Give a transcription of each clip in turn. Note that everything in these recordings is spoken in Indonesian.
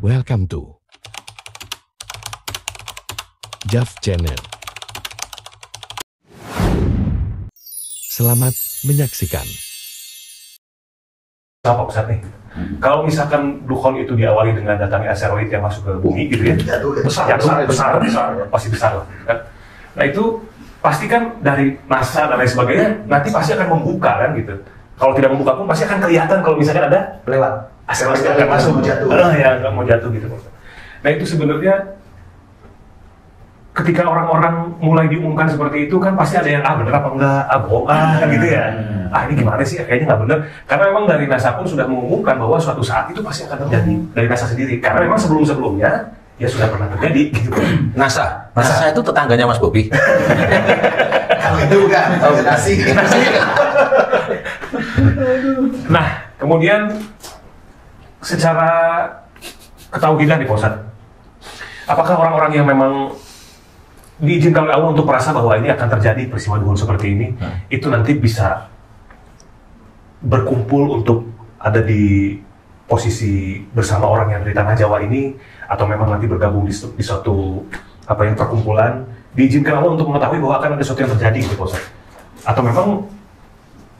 Welcome to Jav Channel. Selamat menyaksikan. Apa Ustaz nih? Kalau misalkan Dukhon itu diawali dengan datangnya asteroid yang masuk ke bumi gitu ya, besar, pasti besar lah. Kan? Nah itu pasti kan dari NASA dan lain sebagainya nanti pasti akan membuka kan gitu. Kalau tidak membuka pun pasti akan kelihatan kalau misalkan ada lewat asteroid yang akan masuk, yang mau jatuh gitu. Nah itu sebenarnya ketika orang-orang mulai diumumkan seperti itu kan pasti ada yang bener apa enggak, bohong kan gitu ya. Ini gimana sih, kayaknya nggak bener. Karena memang dari NASA pun sudah mengumumkan bahwa suatu saat itu pasti akan terjadi dari NASA sendiri. Karena memang sebelum-sebelumnya ya sudah pernah terjadi gitu. NASA itu tetangganya Mas Bobi. Kalau itu bukan, nasi. Nah, kemudian secara ketauhidan nih Pak Ustadz, apakah orang-orang yang memang diizinkan oleh Allah untuk merasa bahwa ini akan terjadi peristiwa duhun seperti ini, itu nanti bisa berkumpul untuk ada di posisi bersama orang yang dari tanah Jawa ini, atau memang nanti bergabung di suatu yang perkumpulan, diizinkan Allah untuk mengetahui bahwa akan ada sesuatu yang terjadi gitu Pak Ustadz? Atau memang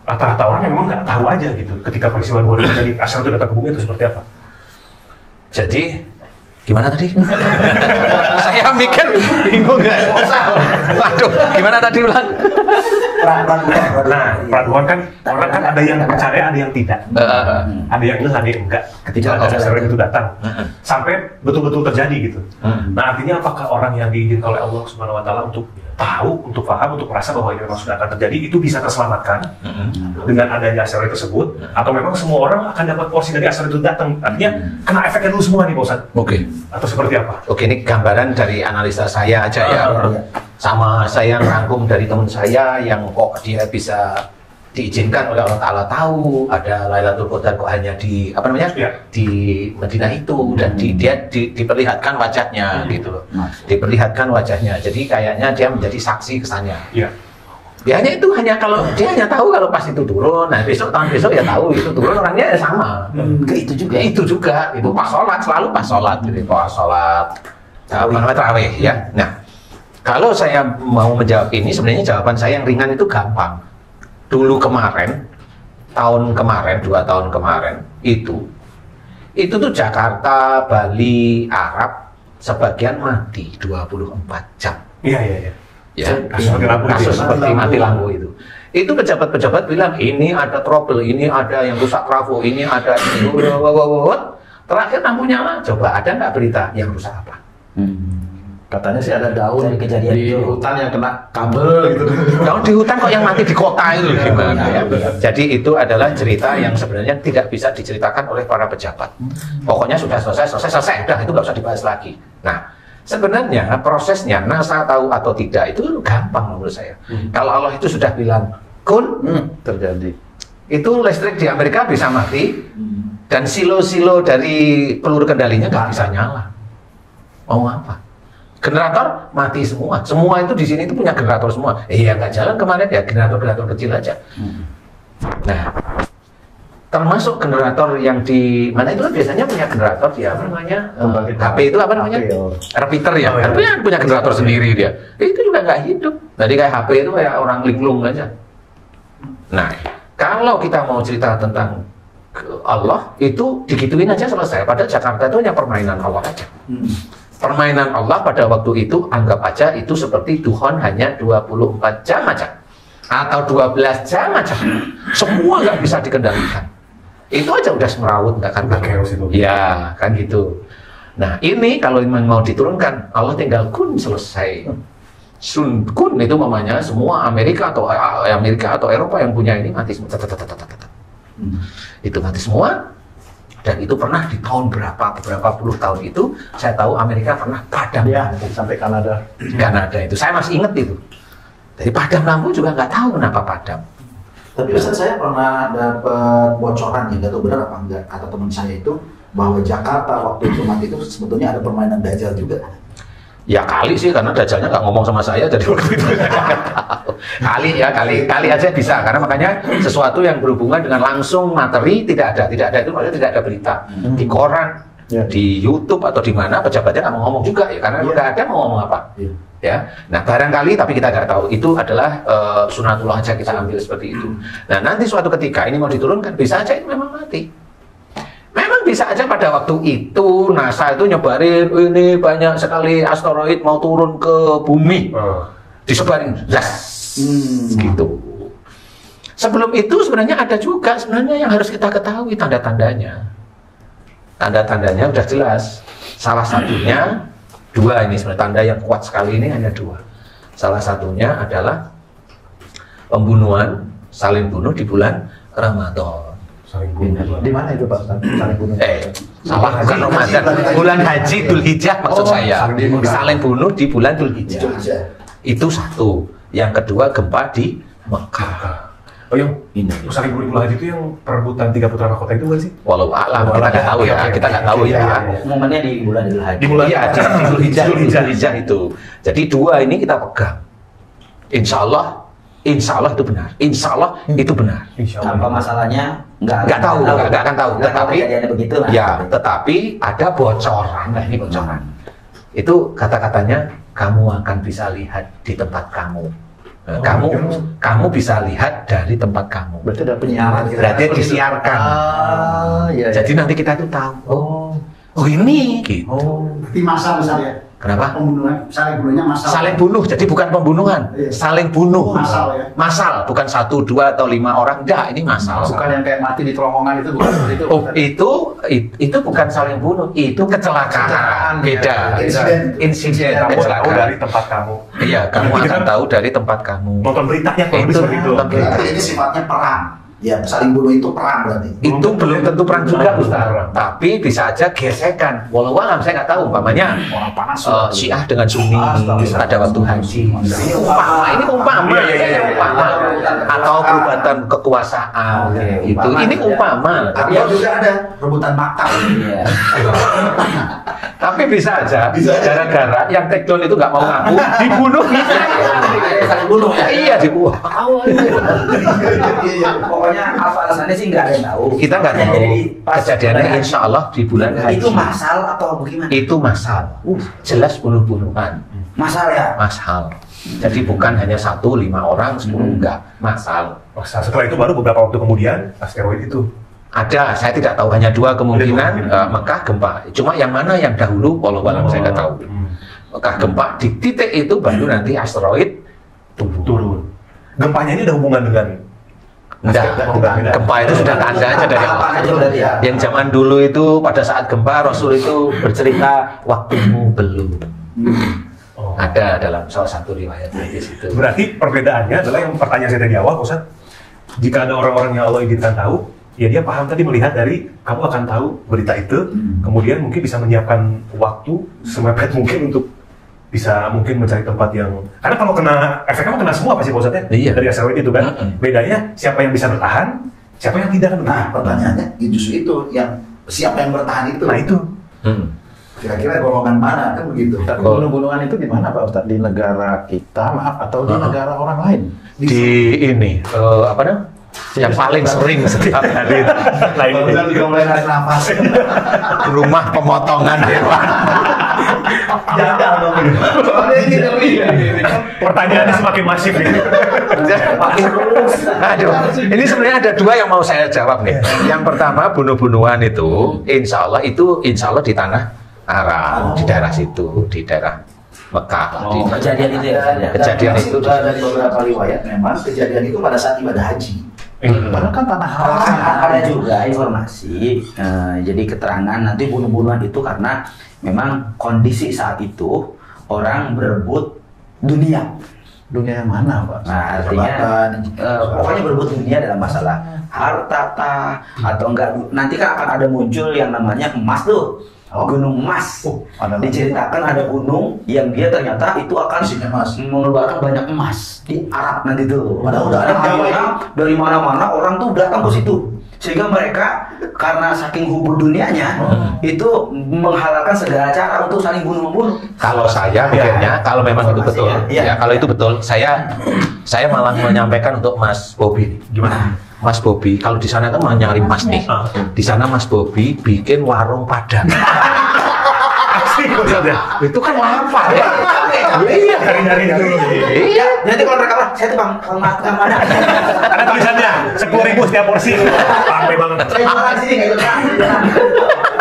rata-rata orang yang memang nggak tahu aja gitu ketika peristiwa duhun terjadi, asal itu datang ke bumi itu seperti apa? Jadi gimana tadi? Saya mikir bingung nggak? Waduh, gimana tadi ulang? Nah, peraduan kan orang kan ada yang percaya, ada yang tidak, ada yang ada yang enggak. Ketika ada asteroid itu datang, sampai betul-betul terjadi gitu. Nah, artinya apakah orang yang diizinkan oleh Allah Subhanahu Wa Taala untuk tahu, untuk paham, untuk merasa bahwa ini memang sudah akan terjadi, itu bisa terselamatkan dengan adanya asteroid tersebut, atau memang semua orang akan dapat porsi dari asteroid itu datang? Artinya kena efeknya dulu semua nih, Pak Ustadz. Oke. Atau seperti apa? Oke, ini gambaran dari analisa saya aja ya. Sama saya rangkum dari teman saya yang kok dia bisa diizinkan oleh Allah Ta'ala tahu ada Lailatul Qadar kok hanya di di Madinah itu, dan dia diperlihatkan wajahnya gitu loh. Diperlihatkan wajahnya. Jadi kayaknya dia menjadi saksi kesannya. Iya. Dia hanya kalau dia hanya tahu kalau pas itu turun, nah tahun besok ya tahu itu turun, orangnya ya sama. Itu juga itu pas sholat, selalu pas sholat gitu, pas sholat tarawih ya. Nah, kalau saya mau menjawab ini, sebenarnya jawaban saya yang ringan itu gampang. Dulu kemarin, 2 tahun kemarin itu tuh Jakarta, Bali, Arab sebagian mati 24 jam. Iya. Ya, kasus seperti mati lampu itu. Itu pejabat-pejabat bilang ini ada trouble, ini ada yang rusak trafo, ini ada ini. Terakhir lampu nyala. Coba ada nggak berita yang rusak apa? Katanya sih ada daun kejadian di itu. hutan yang kena kabel gitu. Daun di hutan kok yang mati di kota itu gimana ya? Jadi itu adalah cerita yang sebenarnya tidak bisa diceritakan oleh para pejabat. Pokoknya sudah selesai, udah itu nggak usah dibahas lagi. Nah, sebenarnya prosesnya NASA tahu atau tidak itu gampang menurut saya. Kalau Allah itu sudah bilang kun Terjadi. itu listrik di Amerika bisa mati, dan silo-silo dari peluru kendalinya nggak bisa nyala. Mau apa? Generator mati semua itu di sini itu punya generator semua. Iya nggak jalan kemarin ya generator kecil aja. Nah, termasuk generator yang di mana itu kan biasanya punya generator dia HP itu repeater ya. Dia punya generator sendiri dia. Itu juga nggak hidup. Jadi kayak HP itu kayak orang linglung aja. Nah, kalau kita mau cerita tentang Allah itu digituin aja selesai. Padahal Jakarta itu hanya permainan Allah aja. Permainan Allah pada waktu itu anggap aja itu seperti duhon hanya 24 jam aja atau 12 jam aja, semua nggak bisa dikendalikan. Itu aja udah semrawut, nggak kan? Ya kan gitu. Nah ini kalau memang mau diturunkan, Allah tinggal kun selesai. Sun kun itu mamanya semua Amerika atau Eropa yang punya ini mati semua. Itu mati semua. Dan itu pernah di tahun beberapa puluh tahun itu, saya tahu Amerika pernah padam lampu sampai Kanada itu, saya masih ingat itu. Dari padam lampu juga nggak tahu kenapa padam. Tapi Ustaz, saya pernah dapat bocoran, ya nggak tahu benar apa enggak, kata teman saya itu bahwa Jakarta waktu itu mati itu sebetulnya ada permainan Dajjal juga. Ya kali sih, karena Dajjalnya nggak ngomong sama saya, jadi waktu itu nggak tahu. Kali aja bisa, karena makanya sesuatu yang berhubungan dengan langsung materi tidak ada itu maksudnya tidak ada berita di koran, Ya. Di YouTube atau di mana pejabatnya nggak mau ngomong juga ya, karena nggak ada mau ngomong apa. Ya, nah barangkali tapi kita nggak tahu itu adalah sunatullah aja kita ambil seperti itu. Nah nanti suatu ketika ini mau diturunkan bisa aja itu memang mati. Memang bisa aja pada waktu itu NASA itu nyebarin ini banyak sekali asteroid mau turun ke bumi, disebarin, gitu. Sebelum itu sebenarnya ada juga sebenarnya yang harus kita ketahui tanda-tandanya. Tanda-tandanya udah jelas. Salah satunya dua ini sebenarnya tanda yang kuat sekali ini hanya dua. Salah satunya adalah pembunuhan, saling bunuh di bulan Ramadan. Saling bunuh. Di mana itu Pak? Saling bunuh. Salah bukan Ramadan. Bulan Haji Dzulhijjah maksud saya. Saling bunuh di bulan Dzulhijjah. Itu satu. Yang kedua gempa di Mekah. Oh yang saling bunuh haji itu yang perebutan 3 putra mahkota itu kan sih? Walau alam kita nggak tahu ya, kita nggak tahu ya. Momennya di bulan Dzulhijjah. Di bulan di Dzulhijjah itu. Jadi dua ini kita pegang. Insya Allah itu benar. Insya Allah itu benar. Apa masalahnya? Nggak tahu, nggak akan tahu. Tetapi begitu lah. ya, tetapi ada bocoran. Nah ini bocoran. Itu kata-katanya kamu akan bisa lihat di tempat kamu. Kamu bisa lihat dari tempat kamu. Berarti ada penyiaran. Berarti disiarkan. Jadi nanti kita tuh tahu. Oh ini gitu. Berarti massal misalnya. Kenapa? Pembunuhan, saling bunuhnya massal. Saling bunuh, jadi bukan pembunuhan. Saling bunuh. Massal ya. Massal, bukan 1, 2 atau 5 orang. Enggak, ini massal. Bukan yang kayak mati di terowongan itu, bukan seperti itu. Oh, itu bukan saling bunuh, itu kecelakaan. Beda. Insiden Kamu tahu kecelakaan. dari tempat kamu. Iya, kamu akan tahu dari tempat kamu. Nonton beritanya kalau Itu seperti itu. nonton berita. Berarti ini sifatnya perang. Ya, saling bunuh itu perang berarti. Itu belum tentu perang juga, Ustaz. Tapi bisa aja gesekan. Walau alam saya nggak tahu. Umpamanya Orang panas. Syiah dengan Sunni pada waktu haji. Ini umpama, umpama. Atau perebutkan kekuasaan. Itu ini umpama. Tapi juga ada rebutan makam. Tapi bisa aja. Gara-gara yang take down itu nggak mau ngaku, dibunuh. Saling bunuh ya. Iya, dibunuh. Pokoknya apa alasannya sih nggak ada yang tahu. Kita nggak tahu. Kejadiannya insya Allah di bulan haji. Itu massal atau bagaimana? Itu massal. Jelas bunuh-bunuhan. Massal ya. Massal. Jadi bukan hanya 1, 5 orang, 10 enggak. Massal. Setelah itu baru beberapa waktu kemudian asteroid itu. Ada, saya tidak tahu, hanya 2 kemungkinan. Mekah gempa. Cuma yang mana yang dahulu, walau saya nggak tahu. Mekah gempa di titik itu baru nanti asteroid turun. Gempanya ini ada hubungan dengan Enggak, gempa itu sudah tandanya dari awal. Yang zaman dulu itu pada saat gempa Rasul itu bercerita waktumu belum. Ada dalam salah satu riwayat hadis itu. Berarti perbedaannya adalah yang pertanyaan saya tadi awal, Ustaz. Jika ada orang-orang yang Allah izinkan tahu, ya dia paham tadi melihat dari kamu akan tahu berita itu, kemudian mungkin bisa menyiapkan waktu semepet mungkin untuk bisa mungkin mencari tempat yang, karena kalau kena efeknya kena semua pasti Pak Ustaz ya, dari asteroid itu kan. Bedanya siapa yang bisa bertahan, siapa yang tidak kan. Nah, pertanyaannya justru itu yang siapa yang bertahan itu. Nah itu. Kira-kira golongan mana kan begitu. Tapi bunuh-bunuhan itu di mana Pak Ustadz? Di negara kita, atau di negara orang lain? Di ini, apa namanya? Yang paling sering setiap hari. Rumah pemotongan hewan. Pertanyaannya semakin masif nih. Aduh, ini sebenarnya ada 2 yang mau saya jawab nih. Yang pertama bunuh-bunuhan itu, insya Allah di tanah Arab, di daerah situ, di daerah Mekah. Kejadian itu ya. Kejadian itu dari beberapa riwayat memang kejadian itu pada saat ibadah haji. Padahal kan tanah haram. Ada juga informasi, jadi keterangan nanti bunuh-bunuhan itu karena memang kondisi saat itu orang berebut dunia. Dunia yang mana Pak? Nah artinya pokoknya berebut dunia dalam masalah harta atau enggak. Nanti kan akan ada muncul yang namanya emas tuh. Gunung emas. Diceritakan ada gunung yang dia ternyata itu akan mengeluarkan banyak emas di Arab nanti tuh. Padahal udah ada akhirnya dari mana-mana orang tuh datang ke situ. Sehingga mereka karena saking hubur dunianya itu menghalalkan segala cara untuk saling bunuh-membunuh. Kalau saya pikirnya, kalau memang itu betul, ya kalau itu betul, saya malah menyampaikan untuk Mas Bobi. Gimana? Mas Bobi, kalau di sana kan mau nyari emas nih. Di sana Mas Bobi bikin warung Padang. Asli maksudnya. Itu kan lapar ya. Iya, nyari-nyari dulu. Iya, nanti kalau mereka saya tuh bang makan mana? Ada tulisannya 10.000 setiap porsi. Sampai banget. Saya makan sini nggak ikut makan.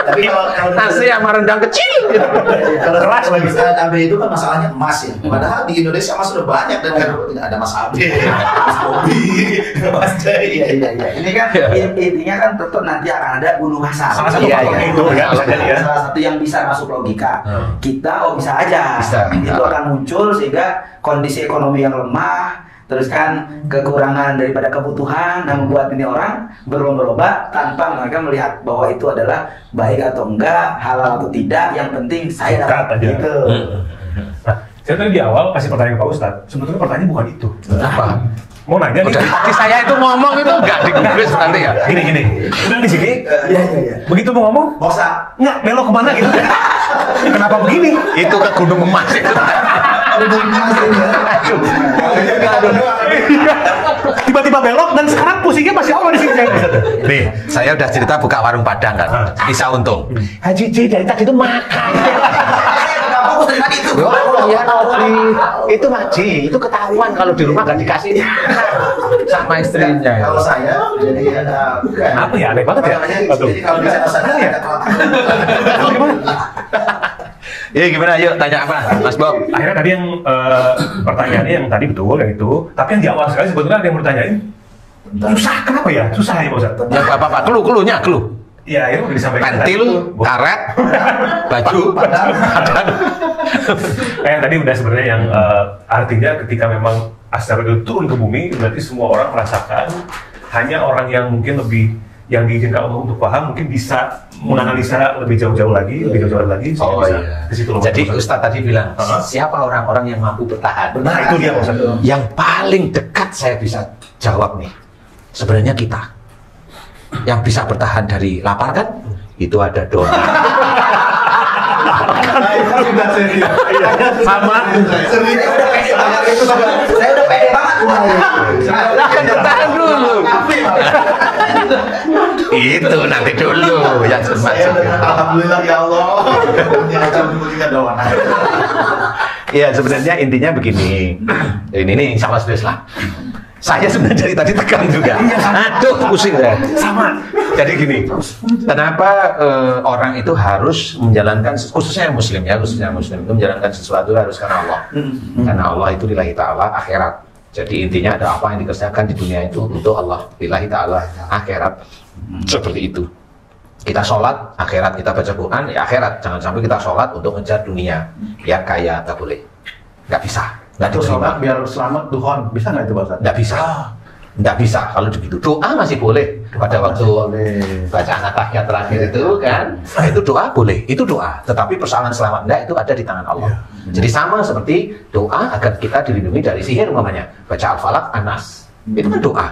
Tapi kalau Nasi sama rendang kecil gitu. Kalau Keras lagi. Ustaz Abe itu kan masalahnya emas ya. Padahal di Indonesia emas sudah banyak dan kan tidak ada Mas Abe, Mas Bobi, Mas Jai. iya. Ini kan intinya kan tentu nanti akan ada gunung masal. Salah satu faktornya itu ya, bisa jadi ya. Salah satu yang bisa masuk logika. Kita bisa aja. Bisa. Itu akan muncul sehingga kondisi ekonomi yang lemah, terus kan kekurangan daripada kebutuhan yang membuat ini orang berlomba-lomba tanpa mereka melihat bahwa itu adalah baik atau enggak, halal atau tidak, yang penting saya dapat aja. gitu. Nah, saya tadi di awal kasih pertanyaan ke Pak Ustadz. Sebetulnya pertanyaan bukan itu. Apa? Mau nanya nih. Udah tadi saya itu ngomong itu enggak digubris nanti ya. Gini. Udah di sini. Iya. Begitu mau ngomong, Bosa. nggak belok kemana gitu. Kenapa begini? Itu ke Gunung Emas itu. Tiba-tiba belok dan sekarang pusingnya masih awal di sini. Nih, saya udah cerita buka warung Padang kan. Bisa untung. Haji J dari tadi itu makan. Fokus dengan itu. Oh ya Nobri, itu Haji, itu ketahuan kalau di rumah gak dikasih sama istrinya. Ya. Kalau saya jadi ada bukan. Apa ya, aneh banget ya? Jadi kalau bisa sana ya. Ya gimana, yuk tanya apa Mas Bob? Akhirnya tadi yang pertanyaannya yang tadi betul yang itu, tapi yang di awal sekali sebetulnya ada yang bertanyain susah, kenapa ya? Susah ya Pak Ustadz? Ya apa-apa, clue-nya. Ya, itu udah disampaikan. Pentil, karet, baju, padang. Kayak tadi udah sebenarnya yang artinya ketika memang asteroid itu turun ke bumi, berarti semua orang merasakan. Hanya orang yang mungkin lebih yang diizinkan Allah untuk paham mungkin bisa menganalisa lebih jauh-jauh lagi, Oh bisa iya. ke situ loh. Jadi Ustadz tadi bilang, siapa orang-orang yang mampu bertahan? Nah, itu dia Pak Ustadz. Yang paling dekat saya bisa jawab nih, sebenarnya kita. Yang bisa bertahan dari lapar kan? Itu ada doa. Sama. Saya udah pede banget. Tahan dulu. Itu nanti dulu yang dimaksud. Alhamdulillah ya Allah. Punya doa. Ya sebenarnya intinya begini. Ini nih sama serius lah. Saya sebenarnya dari tadi tegang juga. Aduh pusing ya. Sama. Jadi gini, kenapa orang itu harus menjalankan, khususnya Muslim itu menjalankan sesuatu harus karena Allah. Karena Allah itu lillahi ta'ala akhirat. Jadi intinya ada apa yang dikerjakan di dunia itu untuk Allah, lillahi ta'ala akhirat. Seperti itu. Kita sholat akhirat, kita baca Quran ya akhirat. Jangan sampai kita sholat untuk ngejar dunia. Biar kaya, nggak boleh. Nggak bisa. Nggak diterima. Biar selamat Tuhan, bisa nggak itu Pak Ustadz? Nggak bisa. Nggak bisa. Kalau begitu doa masih boleh. Pada waktu bacaan tahiyat terakhir itu kan, nah, itu doa boleh. Itu doa. Tetapi persoalan selamat enggak itu ada di tangan Allah. Jadi sama seperti doa agar kita dilindungi dari sihir umpamanya. Baca Al-Falaq, An-Nas. Itu kan doa.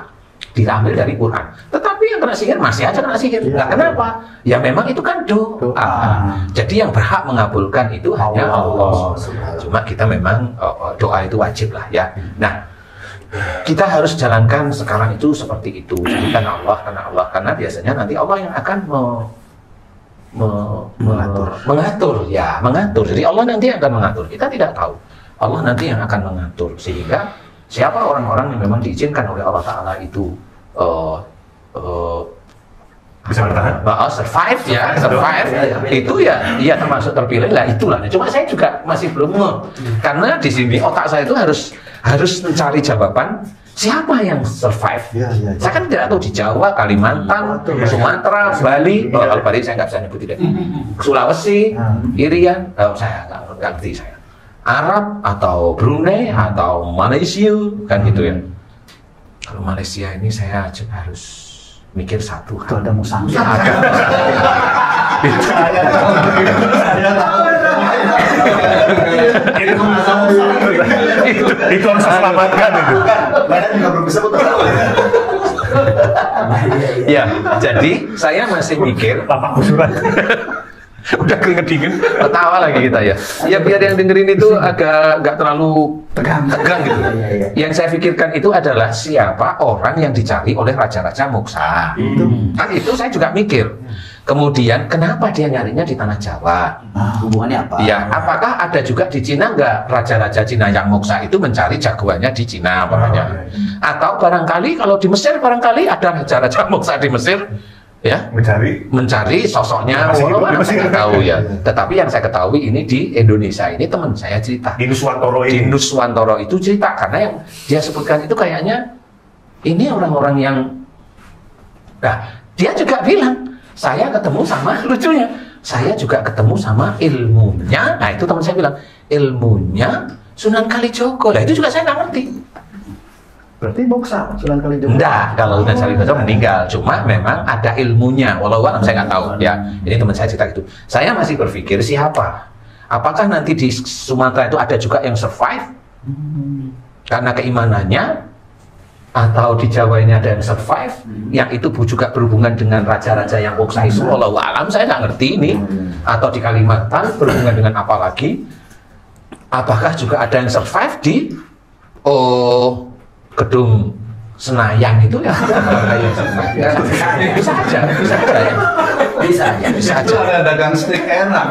Diambil dari Quran. Tetapi yang kena sihir masih aja kena sihir. Nggak kenapa? Ya memang itu kan doa. Jadi yang berhak mengabulkan itu hanya Allah. Cuma kita memang doa itu wajib lah ya. Nah, kita harus jalankan sekarang itu seperti itu. Jadi karena Allah. Karena biasanya nanti Allah yang akan mengatur. Jadi Allah nanti akan mengatur. Kita tidak tahu. Allah nanti yang akan mengatur. Sehingga siapa orang-orang yang memang diizinkan oleh Allah Ta'ala itu Bisa bertahan? survive itu ya termasuk terpilih lah itulah. Cuma saya juga masih belum karena di sini otak saya itu harus mencari jawaban siapa yang survive. Saya kan tidak tahu di Jawa, Kalimantan, Sumatera, Bali. Kalau Bali saya nggak bisa nyebut tidak. Sulawesi, Irian, saya nggak ngerti saya. Arab atau Brunei atau Malaysia kan gitu ya. Kalau Malaysia ini saya harus mikir satu hal. Ada musang. Itu harus diselamatkan itu. Badan juga belum bisa putar. Ya, jadi saya masih mikir Lapak kusuran. Udah keringet dingin, ketawa lagi kita ya. Ya biar yang dengerin itu agak nggak terlalu tegang gitu. Yang saya pikirkan itu adalah siapa orang yang dicari oleh raja-raja Moksa. Kan itu saya juga mikir. Kemudian kenapa dia nyarinya di tanah Jawa? Hubungannya apa? Ya, apakah ada juga di Cina nggak raja-raja Cina yang Moksa itu mencari jagoannya di Cina umpamanya? Atau barangkali kalau di Mesir barangkali ada raja-raja Moksa di Mesir, ya mencari sosoknya. Walaupun saya nggak tahu ya. Tetapi yang saya ketahui ini di Indonesia ini teman saya cerita. Di Nuswantoro itu cerita karena yang dia sebutkan itu kayaknya ini orang-orang yang, nah dia juga bilang. Saya ketemu sama, lucunya, saya juga ketemu sama ilmunya. Nah itu teman saya bilang, ilmunya Sunan Kalijogo. Nah itu juga saya nggak ngerti. Berarti Moksa Sunan Kalijogo? Enggak, kalau Sunan Kalijogo meninggal. Cuma memang ada ilmunya. Walau saya nggak tahu. Ya, ini teman saya cerita itu. Saya masih berpikir siapa? Apakah nanti di Sumatera itu ada juga yang survive? Karena keimanannya? Atau di Jawa ini ada yang survive, yang itu juga berhubungan dengan raja-raja yang Moksa itu, walau alam saya nggak ngerti ini. Atau di Kalimantan berhubungan dengan apa lagi? Apakah juga ada yang survive di gedung Senayan itu ya? Bisa aja ya. Bisa aja. Ada dagang steak enak.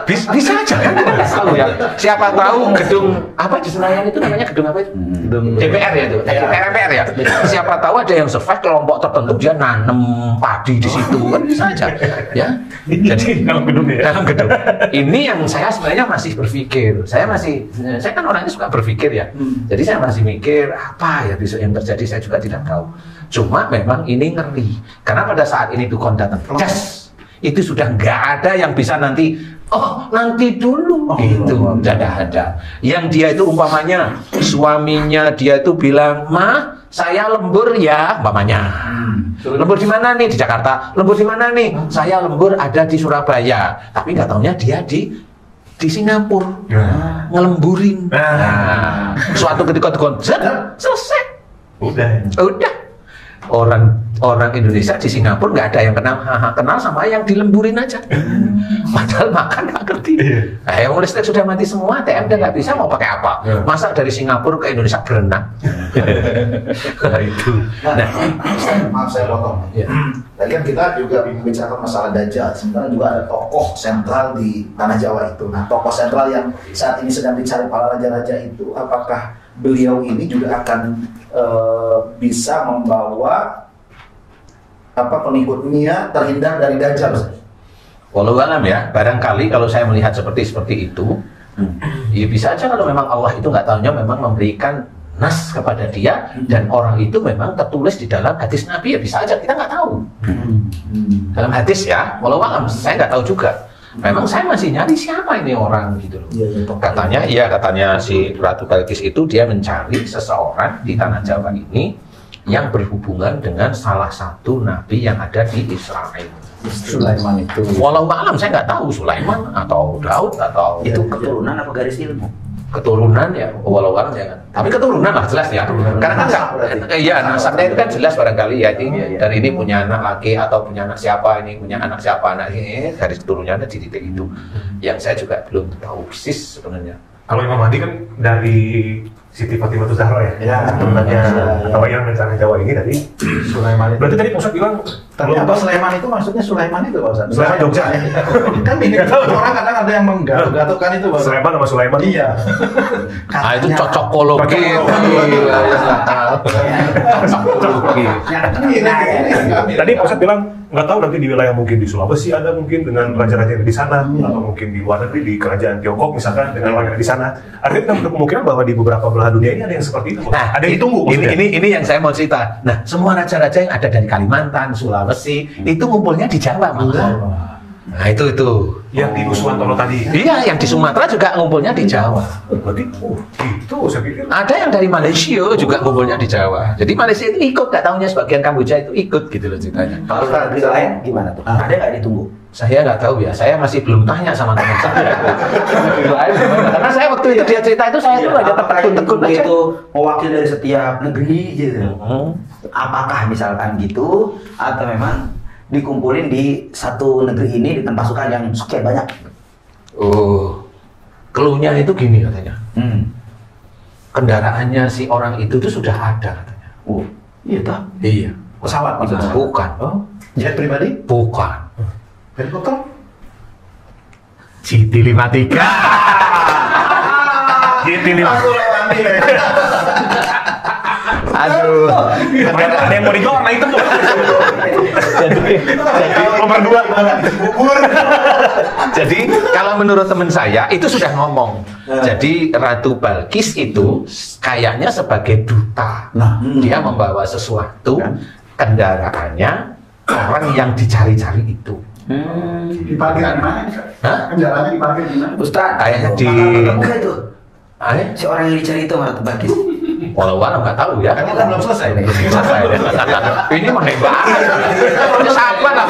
Bisa aja kan? Tahu ya. Siapa tahu gedung apa di Senayan itu namanya gedung apa itu? Gedung DPR ya itu. DPR ya. Siapa tahu ada yang survive kelompok tertentu dia nanam padi di situ kan bisa aja. Ya. Jadi dalam gedung ya. Dalam gedung. Ini yang saya sebenarnya masih berpikir. Saya kan orangnya suka berpikir ya. Jadi saya masih mikir apa ya besok yang terjadi saya juga tidak tahu. Cuma memang ini ngeri karena pada saat ini Dukun datang, itu sudah nggak ada yang bisa nanti nanti dulu gitu, tidak ada. Yang dia itu umpamanya suaminya dia itu bilang, "Mah, saya lembur ya," umpamanya. Lembur di mana nih? Di Jakarta. Lembur di mana nih? Saya lembur ada di Surabaya. Tapi nggak taunya dia di Singapura ngelemburin. Suatu ketika Dukun selesai. Udah. Orang Indonesia di Singapura nggak ada yang kenal sama yang dilemburin aja. Padahal makan nggak ngerti. Yang listrik sudah mati semua, ATM udah nggak bisa, mau pakai apa? Masa dari Singapura ke Indonesia berenang? Itu. Nah, maaf saya potong. Tadi kan kita juga membicarakan masalah Dajjal. Sebenarnya juga ada tokoh sentral di tanah Jawa itu. Nah, tokoh sentral yang saat ini sedang dicari para raja-raja itu, apakah beliau ini juga akan bisa membawa pengikutnya terhindar dari Dajjal? Walau alam ya, barangkali kalau saya melihat seperti itu, ya bisa aja kalau memang Allah itu nggak tahunya memang memberikan nas kepada dia dan orang itu memang tertulis di dalam hadis Nabi, ya bisa aja, kita nggak tahu. Dalam hadis ya, walau alam saya nggak tahu juga. Memang saya masih nyari siapa ini orang gitu loh. Katanya si Ratu Balkis itu dia mencari seseorang di tanah Jawa ini yang berhubungan dengan salah satu nabi yang ada di Israel. Sulaiman itu. Walau alam saya nggak tahu Sulaiman atau Daud atau itu keturunan apa garis ilmu? Keturunan ya, walau alam jangan. Tapi keturunan lah jelas ya. Karena kan nasabnya itu kan jelas barangkali ya. Dan ini punya anak laki atau punya anak siapa, ini punya anak siapa, anak ini garis keturunannya di titik itu. Yang saya juga belum tahu persis sebenarnya. Kalau Imam Mahdi kan dari Siti Fatimah Zahra ya, sebenarnya atau yang rencana Jawa ini dari Sulaiman itu. Berarti tadi Pak Ustadz bilang ternyata Sulaiman itu maksudnya Sulaiman itu Pak Ustadz. Sulaiman Jogja. Kan ini orang kadang ada yang menggatuk-gatukkan itu Pak Ustadz. Sulaiman sama Sulaiman. Iya. Itu cocokologi. Tadi Pak Ustadz bilang nggak tahu nanti di wilayah mungkin di Sulawesi ada mungkin dengan raja-raja yang di sana atau mungkin di luar negeri di kerajaan Tiongkok misalkan dengan orang yang di sana. Artinya kita kemungkinan bahwa di beberapa belahan dunia ini ada yang seperti itu. Nah, ada yang ditunggu. Ini yang saya mau cerita. Nah, semua raja-raja yang ada dari Kalimantan, Sulawesi itu ngumpulnya di Jawa malah. Nah itu yang di Nuswantoro tadi. Iya, yang di Sumatera juga ngumpulnya di Jawa. Berarti gitu saya pikir. Ada yang dari Malaysia juga ngumpulnya di Jawa. Jadi Malaysia itu ikut, gak taunya sebagian Kamboja itu ikut gitu loh ceritanya. Kalau negeri lain gimana tuh? Ada nggak ditunggu? Saya nggak tahu ya, saya masih belum tanya sama teman saya. Karena saya waktu itu dia cerita itu saya tuh aja tertekun-tekun aja. Itu mewakili dari setiap negeri gitu. Apakah misalkan gitu atau memang dikumpulin di satu negeri ini dengan pasukan yang sekian banyak. Oh, clue-nya itu gini katanya. Kendaraannya si orang itu tuh sudah ada katanya. Oh, iya toh? Iya. Pesawat maksudnya? Bukan. Oh, jet pribadi? Bukan. Helikopter? GT53. Aduh. Ada yang mau dijual warna hitam tuh. Nomor 2. Jadi kalau menurut teman saya itu sudah ngomong. Jadi Ratu Balkis itu kayaknya sebagai duta. Nah, Dia membawa sesuatu, kendaraannya orang yang dicari-cari itu. Diparkir di mana? Hah? Kendaraannya diparkir di mana? Ustaz, Kayaknya di enggak itu. Eh? Si orang yang dicari itu Ratu Balkis. Walau nggak tahu ya. kan kita belum selesai nih. Selesai. Ini mah hebat. Sabar lah.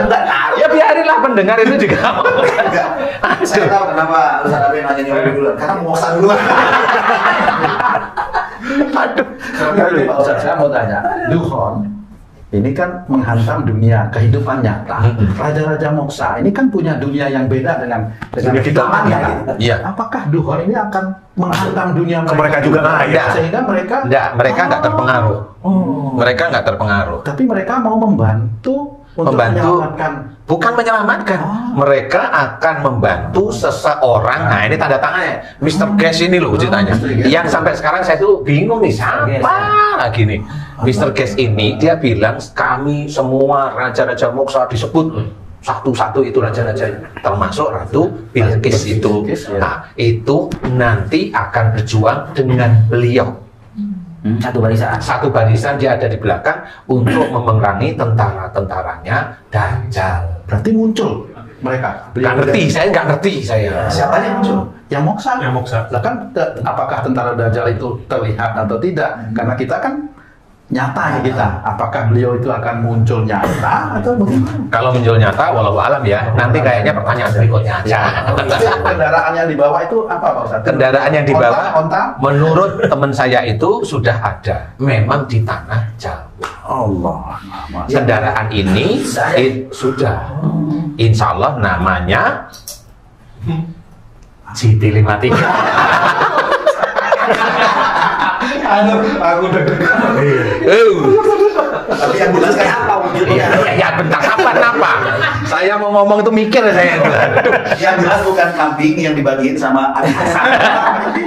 Enggak. Ya biarinlah pendengar itu juga. Saya tahu kenapa Ustaz Abi nanya nyuruh duluan. Karena mau moksa duluan. Aduh. Tapi Pak Ustadz, saya mau tanya, Dukhon ini kan menghantam dunia kehidupan nyata. Raja-raja Moksa ini kan punya dunia yang beda dengan Dunia kita. zamannya, gitu. Iya. Apakah Dukhon ini akan menghantam dunia Mereka juga Enggak. sehingga mereka Mereka nggak terpengaruh. Oh. Mereka nggak terpengaruh. Tapi mereka mau membantu untuk menyelamatkan. Bukan menyelamatkan, mereka akan membantu seseorang. Nah ini tanda tangannya, Mr. Guest ini loh ceritanya. Yang sampai sekarang saya tuh bingung nih, siapa lagi nih? Mr. Guest ini dia bilang kami semua raja-raja Moksa disebut satu-satu itu raja-raja, termasuk Ratu Bilqis itu. Nah itu nanti akan berjuang dengan beliau. Satu barisan dia ada di belakang untuk memerangi tentara-tentaranya Dajjal. Berarti muncul mereka. Nggak ngerti, saya nggak ngerti saya. Siapa yang muncul? Yang Moksa. Yang Moksa. Lah kan apakah tentara Dajjal itu terlihat atau tidak? Karena kita kan nyata ya kita. Apakah beliau itu akan muncul nyata atau bagaimana? Kalau muncul nyata, walau alam ya. Nanti kayaknya pertanyaan berikutnya aja. Tapi kendaraan yang dibawa itu apa Pak Ustadz? Kendaraan yang dibawa, Onta? menurut teman saya itu sudah ada. Memang di tanah Jawa. Allah. Kendaraan ini sudah. Insya Allah namanya GT53. Aduh, aku deg-degan. Tapi yang jelas kayak apa wujudnya? Ya bentar, kapan apa? Saya mau ngomong itu mikir saya. Yang jelas bukan kambing yang dibagiin sama Adi Hasan.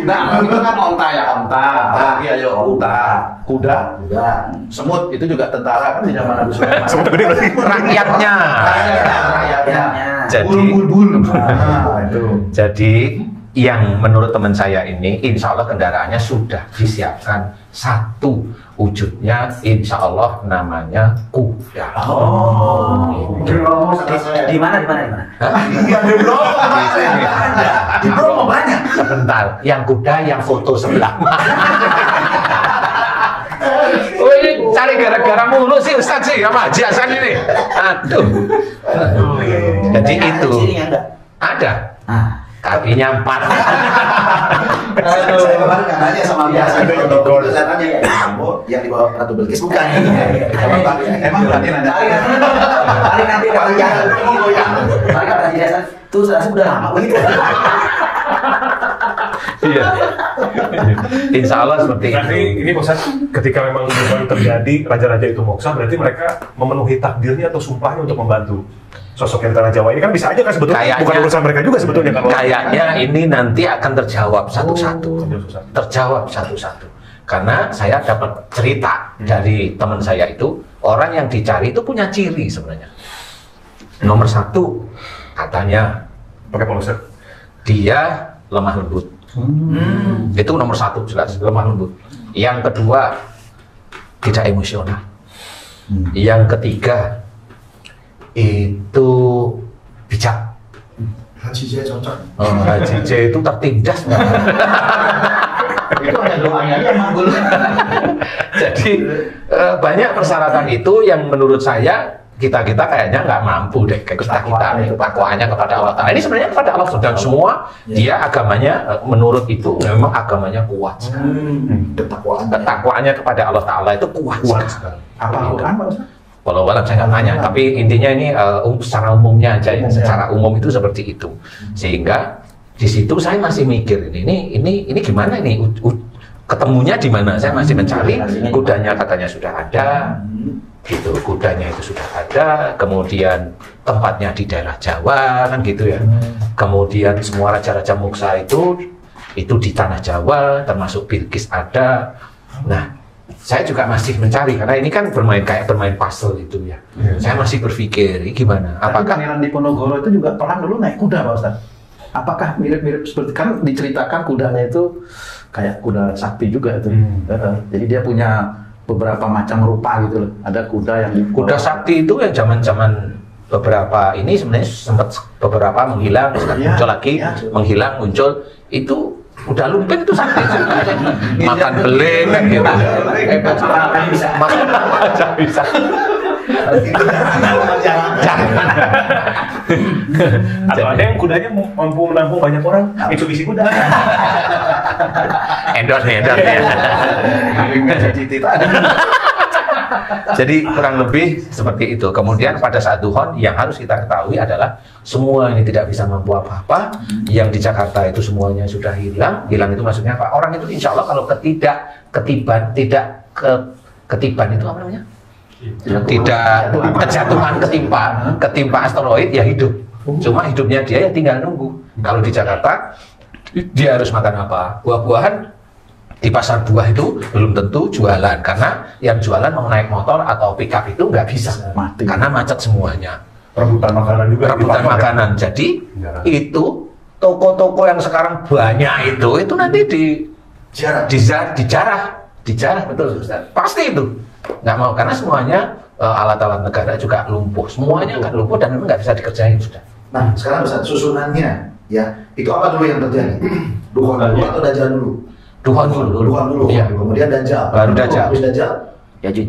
Nah, itu kan onta ya, onta. Iya, ayo onta. Kuda, semut itu juga tentara kan di zaman Nabi Sulaiman. Semut gede berarti. Rakyatnya. Rakyatnya. Jadi, Bulbul. Nah, itu. jadi yang menurut teman saya ini, insya Allah kendaraannya sudah disiapkan. Satu wujudnya, insya Allah namanya kuda. Di mana? Di Bromo banyak. Sebentar, yang kuda yang foto sebelah. Oh ini cari gara-gara mulu sih Ustaz sih, sama Haji Hasan ini. Aduh. Jadi itu ada. Kakinya 4. Saya kemarin nggak nanya sama biasa itu saya tanya ya kamu yang dibawa Ratu Bilqis bukan ini. Emang berarti nanya. Paling nanti kalau jalan paling kata Hasan tuh saya udah lama begitu. Iya. Insya Allah seperti Berarti itu. ini Ustaz, ketika memang terjadi raja-raja itu Moksa, berarti mereka memenuhi takdirnya atau sumpahnya untuk membantu sosok yang tanah Jawa ini kan bisa aja kan sebetulnya Kayaknya- bukan urusan mereka juga sebetulnya kalau Kayaknya ini nanti akan terjawab satu-satu. Terjawab satu-satu. Karena saya dapat cerita dari teman saya itu, orang yang dicari itu punya ciri sebenarnya. Nomor 1, katanya pakai polster. dia lemah lembut. Itu nomor 1 jelas, lemah lembut. Yang kedua, tidak emosional. Yang ketiga, itu bijak. Haji saya cocok. Haji J itu tertindas. Itu hanya doanya aja manggul. Jadi banyak persyaratan itu yang menurut saya kita kayaknya nggak mampu deh, kayak kita takwaannya kepada Allah Taala. Ini sebenarnya kepada Allah dan semua dia agamanya menurut itu memang agamanya kuat sekali. Ketakwaannya kepada Allah Taala itu kuat sekali. Apa Al-Quran Pak Ustaz? Walau alam saya nggak nanya, tapi intinya ini secara umumnya aja ya. Secara umum itu seperti itu. Sehingga di situ saya masih mikir ini gimana ini ketemunya di mana? Saya masih mencari. Kudanya katanya sudah ada, gitu. Kudanya itu sudah ada. Kemudian tempatnya di daerah Jawa kan gitu ya. Kemudian semua raja-raja Moksa itu di tanah Jawa, termasuk Bilqis ada. Nah, saya juga masih mencari karena ini kan bermain puzzle itu ya. Saya masih berpikir ini gimana? Apakah Pangeran Diponegoro itu juga pernah dulu naik kuda, Pak Ustaz? Apakah mirip-mirip seperti kan diceritakan kudanya itu kayak kuda sakti juga itu. Jadi dia punya beberapa macam rupa gitu loh. Ada kuda yang kuda sakti itu yang zaman-zaman beberapa ini sebenarnya sempat beberapa menghilang, muncul lagi, menghilang, muncul itu. Udah lumping itu sakti makan beling kan gitu. Bisa. Jangan. Atau ada yang kudanya mampu menampung banyak orang, Mitsubishi kuda. Endorse ya. Jadi kurang lebih seperti itu. Kemudian pada saat duhon yang harus kita ketahui adalah semua ini tidak bisa mampu apa-apa. Yang di Jakarta itu semuanya sudah hilang. Hilang itu maksudnya apa? Orang itu insya Allah kalau ketiban itu apa namanya? Tidak kejatuhan ketimpa asteroid ya hidup. Cuma hidupnya dia ya tinggal nunggu. Kalau di Jakarta dia harus makan apa? Buah-buahan. Di pasar buah itu belum tentu jualan karena yang jualan mau naik motor atau pickup itu nggak bisa karena macet semuanya. Rebutan makanan juga. Rebutan makanan. Jadi itu toko-toko yang sekarang banyak itu nanti dijarah betul Ustaz. Pasti itu nggak mau karena semuanya alat-alat negara juga lumpuh, semuanya kan lumpuh dan memang nggak bisa dikerjain sudah. Nah sekarang Ustaz susunannya ya itu apa dulu yang terjadi? Duhon dulu atau Dajjal dulu? Duhon dulu. Iya. Kemudian Dajjal. Baru Dajjal. Habis Dajjal. Yajud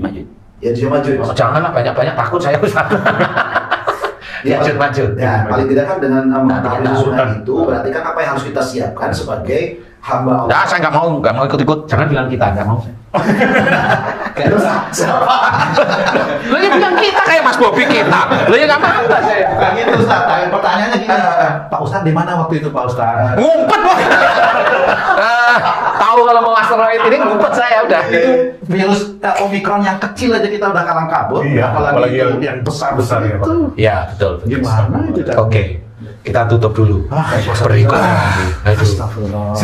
Majud. Oh, janganlah banyak-banyak takut saya Ustaz. Yajud. Ya, paling tidak kan dengan mengetahui susunan itu berarti kan apa yang harus kita siapkan sebagai hamba Allah. Nah, saya nggak mau ikut-ikut. Jangan bilang kita nggak mau. Terus siapa? Lo yang bilang kita kayak Mas Bobi kita. Lo yang nggak mau saya. Bukan gitu Ustaz. Pertanyaannya gini, Pak Ustaz di mana waktu itu Pak Ustaz? Ngumpet loh. Tahu kalau mau asteroid ini ngumpet saya udah. Itu virus Omikron yang kecil aja kita udah kalang kabut. Iya, apalagi yang besar-besar ya, Pak. Ya, betul. Gimana itu? Oke. Kita tutup dulu. Berikut. Astagfirullah.